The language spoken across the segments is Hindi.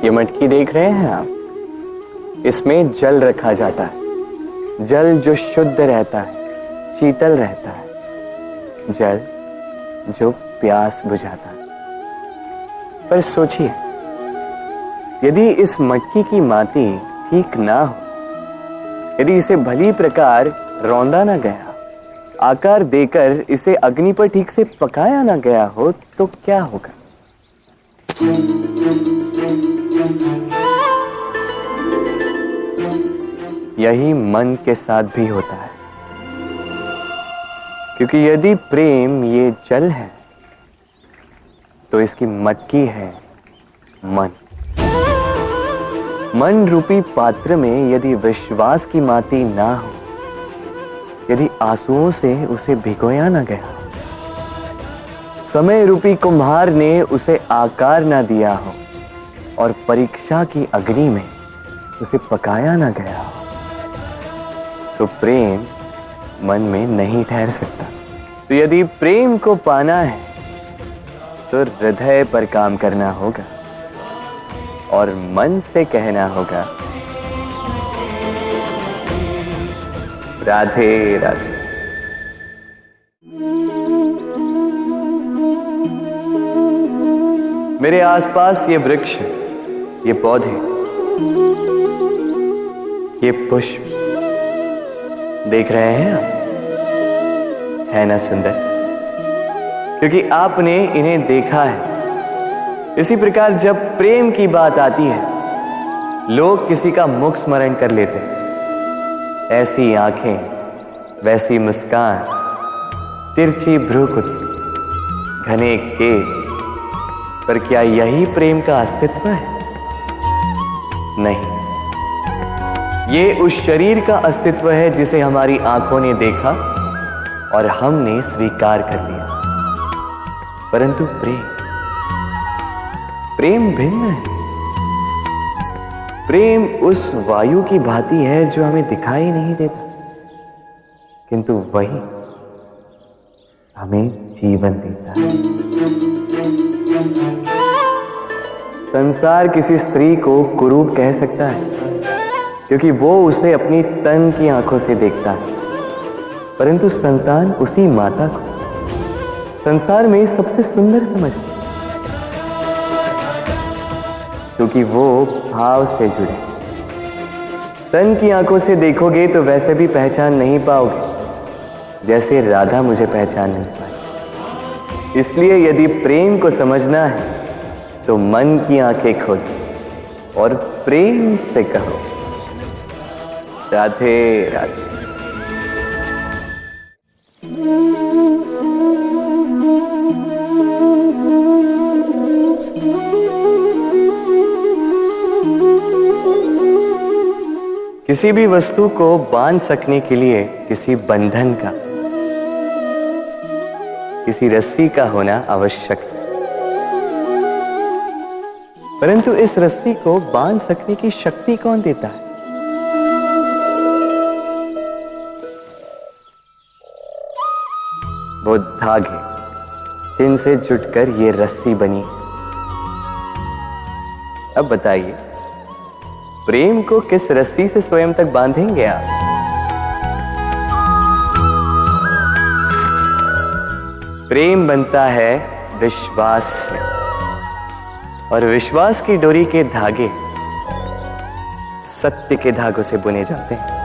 ये मटकी देख रहे हैं आप, इसमें जल रखा जाता है। जल जो शुद्ध रहता है, शीतल रहता है, जल जो प्यास बुझाता है। पर सोचिए, यदि इस मटकी की माटी ठीक ना हो, यदि इसे भली प्रकार रौंदा ना गया, आकार देकर इसे अग्नि पर ठीक से पकाया ना गया हो, तो क्या होगा? यही मन के साथ भी होता है, क्योंकि यदि प्रेम ये जल है तो इसकी मटकी है मन। मन रूपी पात्र में यदि विश्वास की माटी ना हो, यदि आंसुओं से उसे भिगोया ना गया, समय रूपी कुम्हार ने उसे आकार ना दिया हो और परीक्षा की अग्नि में उसे पकाया ना गया हो, तो प्रेम मन में नहीं ठहर सकता। तो यदि प्रेम को पाना है तो हृदय पर काम करना होगा और मन से कहना होगा, राधे राधे। मेरे आसपास ये वृक्ष, ये पौधे, ये पुष्प देख रहे हैं आप, है ना सुंदर? क्योंकि आपने इन्हें देखा है। इसी प्रकार जब प्रेम की बात आती है, लोग किसी का मुख स्मरण कर लेते हैं। ऐसी आंखें, वैसी मुस्कान, तिरछी भ्रूकुटी, घने केश, पर क्या यही प्रेम का अस्तित्व है? नहीं, ये उस शरीर का अस्तित्व है जिसे हमारी आंखों ने देखा और हमने स्वीकार कर लिया। परंतु प्रेम भिन्न है। प्रेम उस वायु की भांति है जो हमें दिखाई नहीं देता, किंतु वही हमें जीवन देता है। संसार किसी स्त्री को कुरूप कह सकता है, क्योंकि वो उसे अपनी तन की आंखों से देखता है, परंतु संतान उसी माता को संसार में सबसे सुंदर समझती, क्योंकि वो भाव से जुड़े। तन की आंखों से देखोगे तो वैसे भी पहचान नहीं पाओगे जैसे राधा मुझे पहचान नहीं पाई। इसलिए यदि प्रेम को समझना है तो मन की आंखें खोलो और प्रेम से कहो, राधे राधे। किसी भी वस्तु को बांध सकने के लिए किसी बंधन का, किसी रस्सी का होना आवश्यक है, परंतु इस रस्सी को बांध सकने की शक्ति कौन देता है? वो धागे जिनसे जुटकर ये रस्सी बनी। अब बताइए, प्रेम को किस रस्सी से स्वयं तक बांधेंगे आप? प्रेम बनता है विश्वास से, और विश्वास की डोरी के धागे सत्य के धागों से बुने जाते हैं।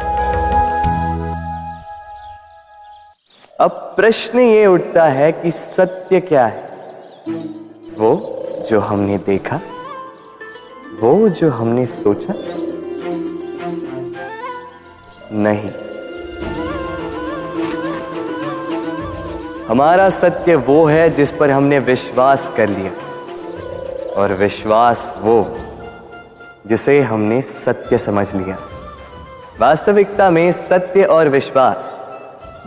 अब प्रश्न ये उठता है कि सत्य क्या है? वो जो हमने देखा, वो जो हमने सोचा? नहीं, हमारा सत्य वो है जिस पर हमने विश्वास कर लिया, और विश्वास वो जिसे हमने सत्य समझ लिया। वास्तविकता में सत्य और विश्वास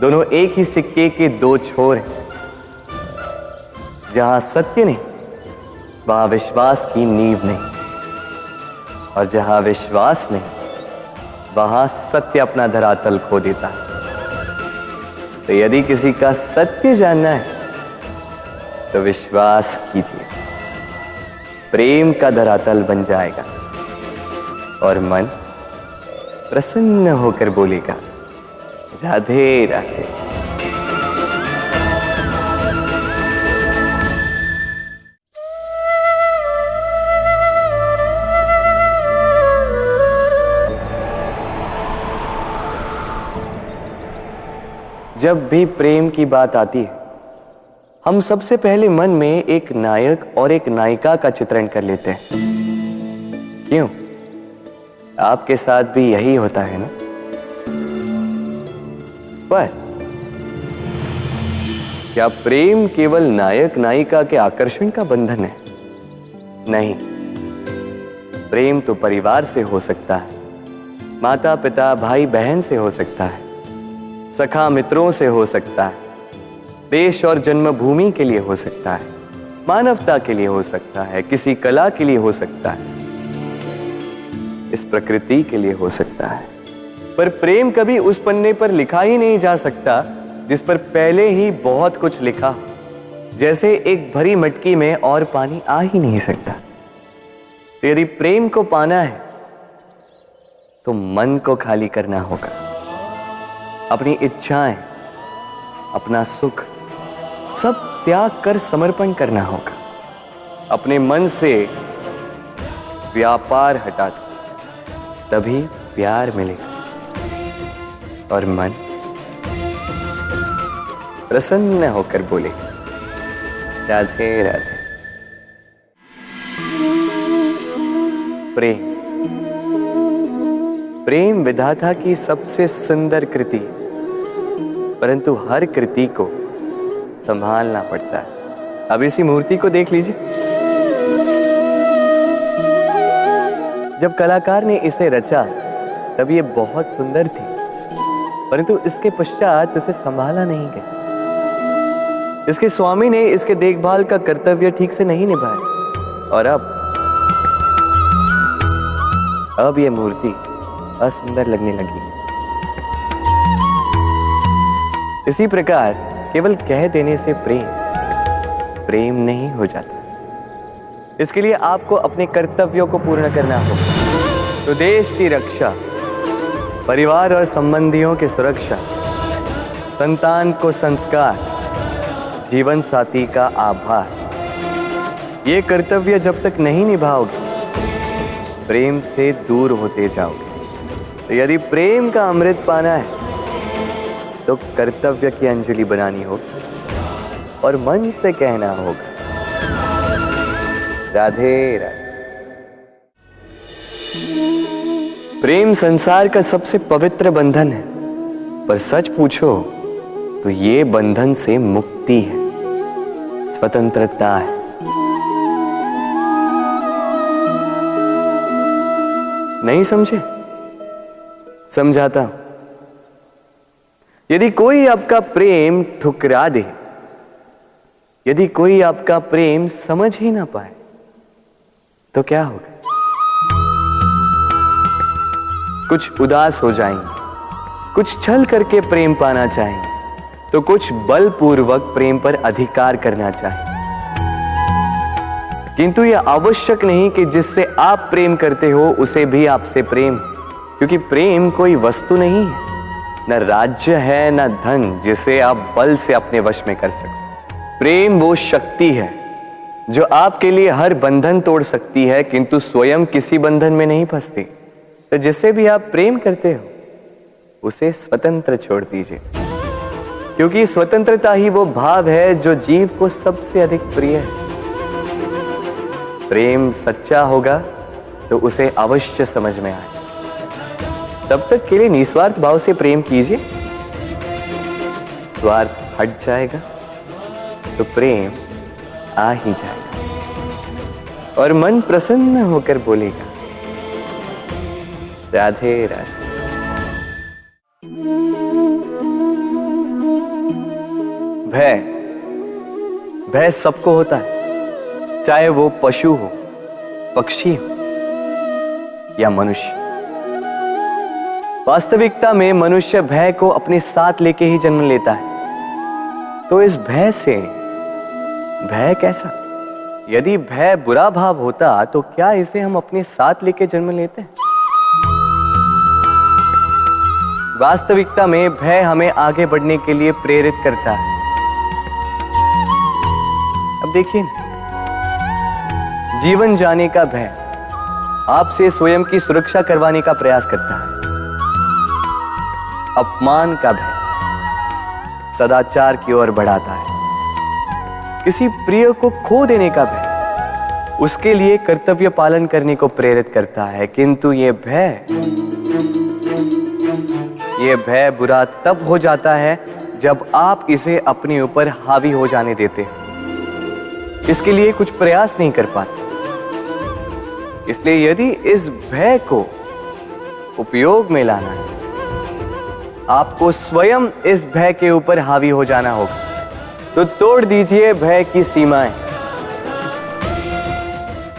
दोनों एक ही सिक्के के दो छोर हैं। जहां सत्य नहीं, वहां विश्वास की नींव नहीं, और जहां विश्वास नहीं, वहां सत्य अपना धरातल खो देता है। तो यदि किसी का सत्य जानना है तो विश्वास कीजिए, प्रेम का धरातल बन जाएगा और मन प्रसन्न होकर बोलेगा, राधे राधे। जब भी प्रेम की बात आती है, हम सबसे पहले मन में एक नायक और एक नायिका का चित्रण कर लेते हैं। क्यों? आपके साथ भी यही होता है ना? पर क्या प्रेम केवल नायक नायिका के आकर्षण का बंधन है? नहीं, प्रेम तो परिवार से हो सकता है, माता पिता भाई बहन से हो सकता है, सखा मित्रों से हो सकता है, देश और जन्मभूमि के लिए हो सकता है, मानवता के लिए हो सकता है, किसी कला के लिए हो सकता है, इस प्रकृति के लिए हो सकता है। पर प्रेम कभी उस पन्ने पर लिखा ही नहीं जा सकता जिस पर पहले ही बहुत कुछ लिखा हो। जैसे एक भरी मटकी में और पानी आ ही नहीं सकता। यदि प्रेम को पाना है तो मन को खाली करना होगा। अपनी इच्छाएं, अपना सुख सब त्याग कर समर्पण करना होगा। अपने मन से व्यापार हटा दो, तभी प्यार मिलेगा और मन प्रसन्न होकर बोलेगा, राधे राधे। प्रेम प्रेम विधाता की सबसे सुंदर कृति, परंतु हर कृति को संभालना पड़ता है। अब इसी मूर्ति को देख लीजिए। जब कलाकार ने इसे रचा तब ये बहुत सुंदर थी, परंतु इसके पश्चात इसे संभाला नहीं गया। इसके स्वामी ने इसके देखभाल का कर्तव्य ठीक से नहीं निभाया और अब ये मूर्ति असुंदर लगने लगी। इसी प्रकार केवल कह देने से प्रेम नहीं हो जाता। इसके लिए आपको अपने कर्तव्यों को पूर्ण करना होगा। तो देश की रक्षा, परिवार और संबंधियों की सुरक्षा, संतान को संस्कार, जीवन साथी का आभार, ये कर्तव्य जब तक नहीं निभाओगे प्रेम से दूर होते जाओगे। तो यदि प्रेम का अमृत पाना है तो कर्तव्य की अंजलि बनानी होगी और मन से कहना होगा, राधे राधे। प्रेम संसार का सबसे पवित्र बंधन है, पर सच पूछो तो ये बंधन से मुक्ति है, स्वतंत्रता है। नहीं समझे? समझाता हूं। यदि कोई आपका प्रेम ठुकरा दे, यदि कोई आपका प्रेम समझ ही ना पाए तो क्या होगा? कुछ उदास हो जाएंगे, कुछ छल करके प्रेम पाना चाहेंगे, तो कुछ बलपूर्वक प्रेम पर अधिकार करना चाहेंगे। किंतु यह आवश्यक नहीं कि जिससे आप प्रेम करते हो उसे भी आपसे प्रेम, क्योंकि प्रेम कोई वस्तु नहीं है, न राज्य है न धन जिसे आप बल से अपने वश में कर सको। प्रेम वो शक्ति है जो आपके लिए हर बंधन तोड़ सकती है, किंतु स्वयं किसी बंधन में नहीं फंसती। तो जिससे भी आप प्रेम करते हो उसे स्वतंत्र छोड़ दीजिए, क्योंकि स्वतंत्रता ही वो भाव है जो जीव को सबसे अधिक प्रिय है। प्रेम सच्चा होगा तो उसे अवश्य समझ में आए। तब तक के लिए निस्वार्थ भाव से प्रेम कीजिए। स्वार्थ हट जाएगा तो प्रेम आ ही जाएगा और मन प्रसन्न होकर बोलेगा, राधे राधे। भय सबको होता है, चाहे वो पशु हो, पक्षी हो या मनुष्य। वास्तविकता में मनुष्य भय को अपने साथ लेके ही जन्म लेता है। तो इस भय से, भय कैसा? यदि भय बुरा भाव होता तो क्या इसे हम अपने साथ लेके जन्म लेते हैं? वास्तविकता में भय हमें आगे बढ़ने के लिए प्रेरित करता है। अब देखिए, जीवन जाने का भय आपसे स्वयं की सुरक्षा करवाने का प्रयास करता है। अपमान का भय सदाचार की ओर बढ़ाता है। किसी प्रिय को खो देने का भय उसके लिए कर्तव्य पालन करने को प्रेरित करता है। किंतु ये भय बुरा तब हो जाता है जब आप इसे अपने ऊपर हावी हो जाने देते हैं, इसके लिए कुछ प्रयास नहीं कर पाते। इसलिए यदि इस भय को उपयोग में लाना है, आपको स्वयं इस भय के ऊपर हावी हो जाना होगा। तो तोड़ दीजिए भय की सीमाएं।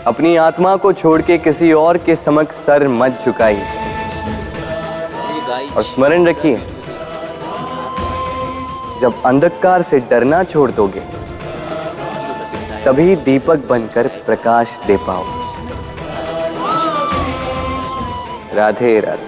अपनी आत्मा को छोड़ के किसी और के समक्ष सर मत झुकाइए और स्मरण रखिए, जब अंधकार से डरना छोड़ दोगे तभी दीपक बनकर प्रकाश दे पाओ। राधे राधे।